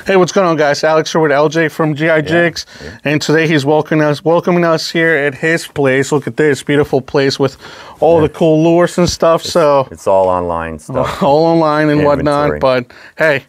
Hey, what's going on, guys? Alex here with LJ from GI Jigs, and today he's welcoming us here at his place. Look at this beautiful place with all the cool lures and stuff. It's all online stuff, all online and inventory. whatnot. But hey,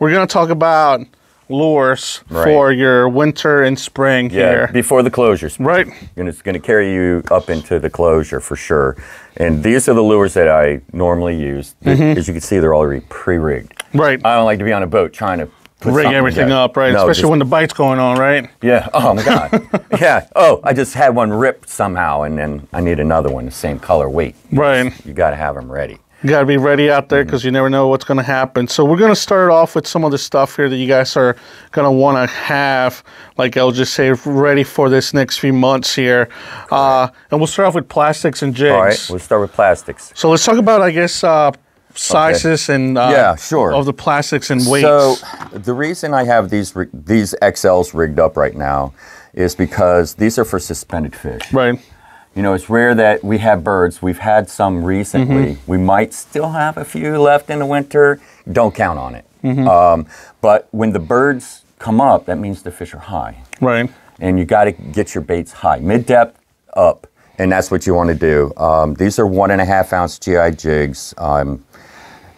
we're gonna talk about lures for your winter and spring here before the closures. Right, and it's going to carry you up into the closure for sure. And these are the lures that I normally use. As you can see, they're already pre-rigged. Right. I don't like to be on a boat trying to rig everything up, right? No, especially when the bite's going on, right? Yeah. Oh my God. Yeah. Oh, I just had one ripped somehow, and then I need another one the same color weight. Right. You got to have them ready. You got to be ready out there because you never know what's going to happen. So we're going to start off with some of the stuff here that you guys are going to want to have, like I'll just say, ready for this next few months here. And we'll start off with plastics and jigs. All right, we'll start with plastics. So let's talk about, I guess, sizes and of the plastics and weights. So the reason I have these XLs rigged up right now is because these are for suspended fish. Right. You know, it's rare that we have birds. We've had some recently. We might still have a few left in the winter. Don't count on it. But when the birds come up, that means the fish are high. Right. And you got to get your baits high, mid-depth up, and that's what you want to do. These are 1.5 ounce GI jigs.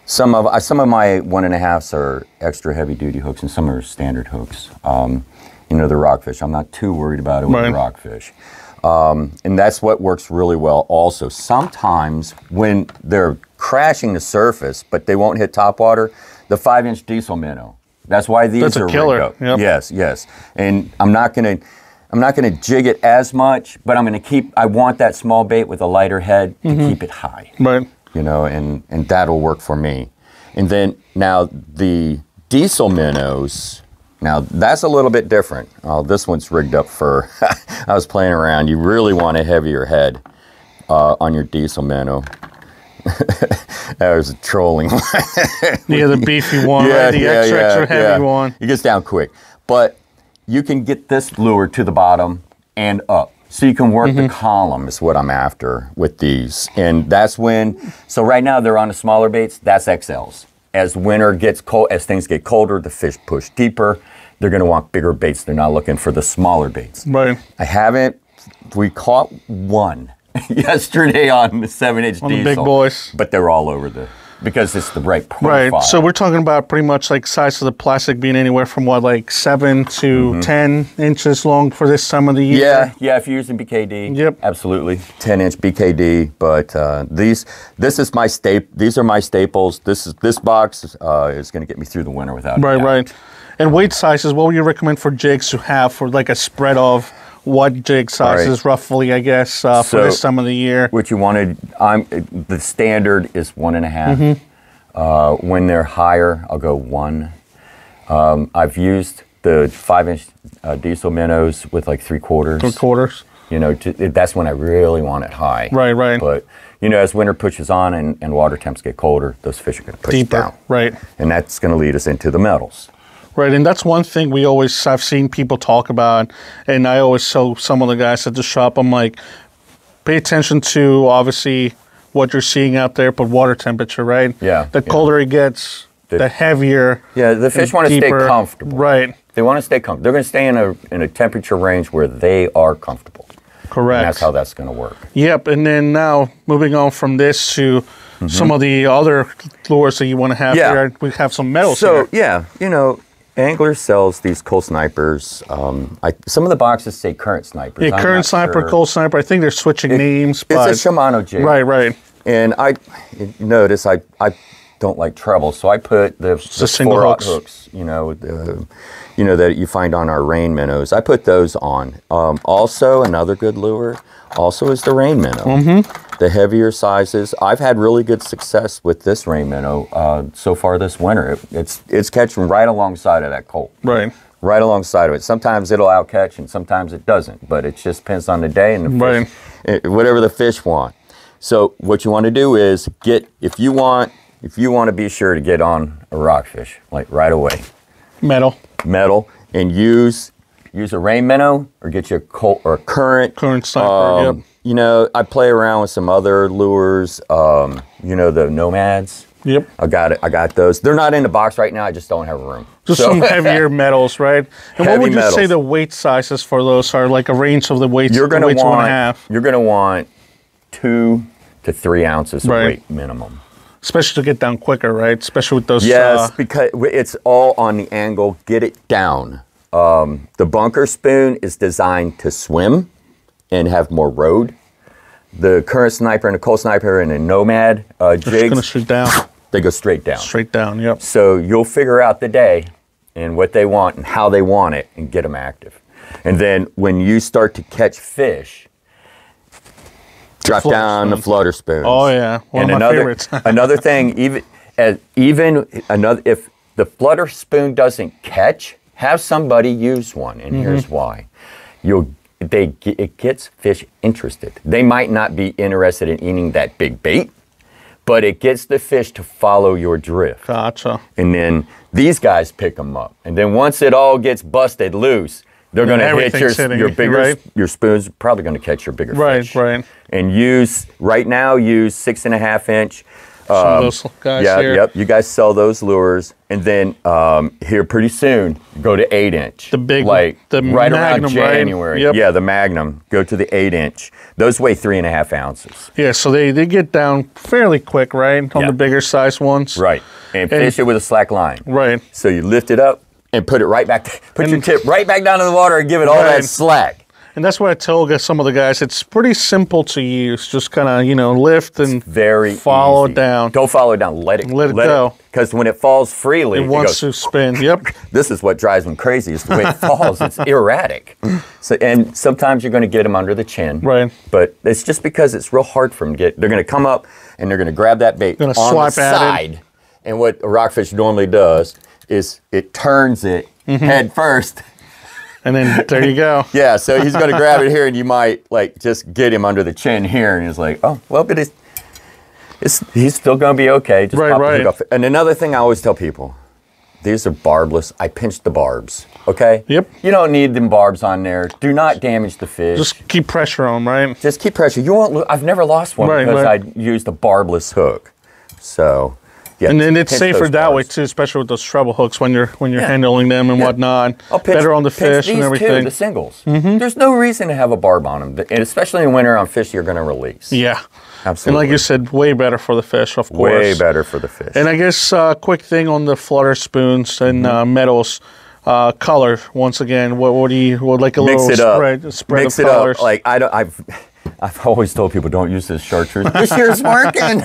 Some of my 1.5s are extra heavy duty hooks, and some are standard hooks. You know, the rockfish. I'm not too worried about it with the rockfish. And that's what works really well also. Sometimes when they're crashing the surface, but they won't hit top water, the 5-inch diesel minnow. That's why these are rigged up. Yep. Yes, yes. And I'm not gonna jig it as much, but I want that small bait with a lighter head to keep it high. Right. You know, and that'll work for me. And then now the diesel minnows, now that's a little bit different. This one's rigged up for, I was playing around. You really want a heavier head on your diesel minnow. That was a trolling one. Yeah, the beefy one, right? The extra heavy one. It gets down quick. But you can get this lure to the bottom and up. So you can work the column is what I'm after with these. And that's when, so right now they're on the smaller baits, that's XLs. As winter gets cold, as things get colder, the fish push deeper. They're going to want bigger baits. They're not looking for the smaller baits. Right. We caught one yesterday on the 7-inch diesel. The big boys. But they're all over because it's the right profile. Right. So we're talking about pretty much like size of the plastic being anywhere from what, like 7 to 10 inches long for this time of the year. Yeah. If you're using BKD, yep, absolutely, 10-inch BKD. But these are my staples. This box is going to get me through the winter without. Right. And weight sizes. What would you recommend for jigs to have for like a spread of what jig sizes roughly, I guess, for this time of the year? What you wanted, the standard is 1.5. When they're higher, I'll go 1. I've used the 5-inch diesel minnows with like 3/4. 3/4. You know, that's when I really want it high. Right. But, you know, as winter pushes on and water temps get colder, those fish are going to push down. Right. And that's going to lead us into the metals. Right, and that's one thing I've seen people talk about, and I always tell some of the guys at the shop, I'm like, pay attention to, obviously, what you're seeing out there, but water temperature, right? Yeah. The colder it gets, the heavier. Yeah, the fish want to stay comfortable. Right. They want to stay comfortable. They're going to stay in a temperature range where they are comfortable. Correct. And that's how that's going to work. Yep, and then now, moving on from this to some of the other lures that you want to have here, we have some metals here. So, you know, Angler sells these Cold Snipers. Some of the boxes say Current Snipers. Yeah, Current Sniper, Cold Sniper. I think they're switching names. But it's a Shimano jig. Right. And notice I don't like treble, so I put the single hooks. You know, that you find on our rain minnows. I put those on. Also, another good lure also is the rain minnow. The heavier sizes. I've had really good success with this rain minnow so far this winter. It's catching right alongside of that colt. Right. Right alongside of it. Sometimes it'll outcatch and sometimes it doesn't, but it just depends on the day and the fish, whatever the fish want. So what you want to do is if you want to be sure to get on a rockfish like right away. Metal, and use a rain minnow or get you a Colt or a current sniper. You know, I play around with some other lures. You know, the nomads. Yep. I got it. I got those. They're not in the box right now. I just don't have room. Just some heavier metals, right? And what would you say the weight sizes for those are? Like a range of the weights. You're going to want. You're going to want 2 to 3 ounces of weight minimum. Especially to get down quicker, right? Especially with those. Yes, because it's all on the angle. Get it down. The bunker spoon is designed to swim and have more road. The current sniper and the cold sniper and the nomad jigs, going to shoot down. They go straight down. Straight down, yep. So you'll figure out the day and what they want and how they want it and get them active. And then when you start to catch fish, drop down the flutter spoons. Oh yeah, one of my favorites. Another thing, if the flutter spoon doesn't catch, have somebody use one, and here's why. It gets fish interested. They might not be interested in eating that big bait, but it gets the fish to follow your drift. Gotcha. And then these guys pick them up. And then once it all gets busted loose, they're going to hit your bigger, right? Your spoon's probably going to catch your bigger fish. Right. And use 6.5 inch. Some of those guys here. Yep. You guys sell those lures, and then here pretty soon go to 8 inch. The big, the right Magnum, around January. Right? Yep. Yeah, the Magnum. Go to the 8 inch. Those weigh 3.5 ounces. Yeah, so they get down fairly quick, right? On the bigger size ones. Right, and fish it with a slack line. Right. So you lift it up and put it right back. Put your tip right back down in the water and give it all that slack. And that's what I tell some of the guys. It's pretty simple to use. Just kind of, lift and follow it down. Don't follow it down. Let it go. Because when it falls freely, it wants to spin. Yep. This is what drives them crazy. Is the way it falls. It's erratic. And sometimes you're going to get them under the chin. Right. But it's just because it's real hard for them to get. They're going to come up and they're going to grab that bait on the side. And what a rockfish normally does is it turns it head first. And then there you go. Yeah, so he's going to grab it here, and you might just get him under the chin here, and he's like, oh, well, but he's still going to be okay. Just pop the hook off. And another thing I always tell people, these are barbless. I pinched the barbs, okay? Yep. You don't need them barbs on there. Do not damage the fish. Just keep pressure on them, right? Just keep pressure. You won't. I've never lost one because I used a barbless hook. So. Yeah, and then it's safer that way too, especially with those treble hooks when you're handling them and whatnot. Better on the fish and everything. Too, the singles. There's no reason to have a barb on them, and especially in winter on fish you're going to release. Yeah, absolutely. And like you said, way better for the fish, of course. Way better for the fish. And I guess quick thing on the flutter spoons and metals. Color once again. What do you like a little spread Mix of it colors? Up. Like I've always told people don't use this chartreuse. This year's working.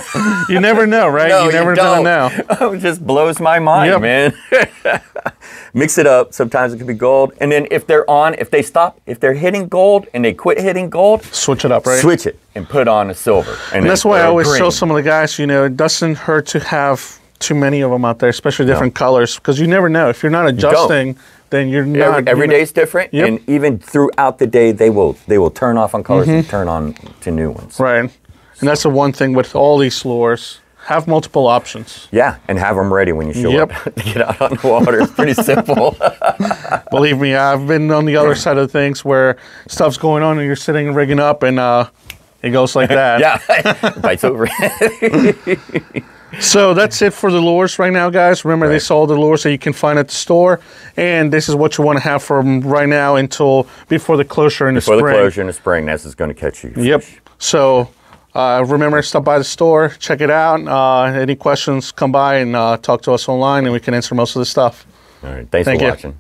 You never know, right? No, you never know. Oh, it just blows my mind, man. Mix it up. Sometimes it can be gold. And then if they're hitting gold and they quit hitting gold, switch it up, right? Switch it and put on a silver. And that's why I always tell some of the guys, it doesn't hurt to have too many of them out there, especially different colors, because you never know. If you're not adjusting, then you're not. Every day's different, and even throughout the day, they will turn off on colors and turn on to new ones. Right, and that's the one thing with all these lures. Have multiple options. Yeah, and have them ready when you show up to get out on the water. It's pretty simple. Believe me, I've been on the other side of things where stuff's going on and you're sitting and rigging up and it goes like that. Yeah, bites over. So that's it for the lures right now, guys. Remember, these are all the lures that you can find at the store, and this is what you want to have from right now until before the closure in the spring. Before the closure in the spring, this is going to catch you. Yep. So remember, stop by the store, check it out. Any questions, come by and talk to us online, and we can answer most of the stuff. All right. Thanks for watching.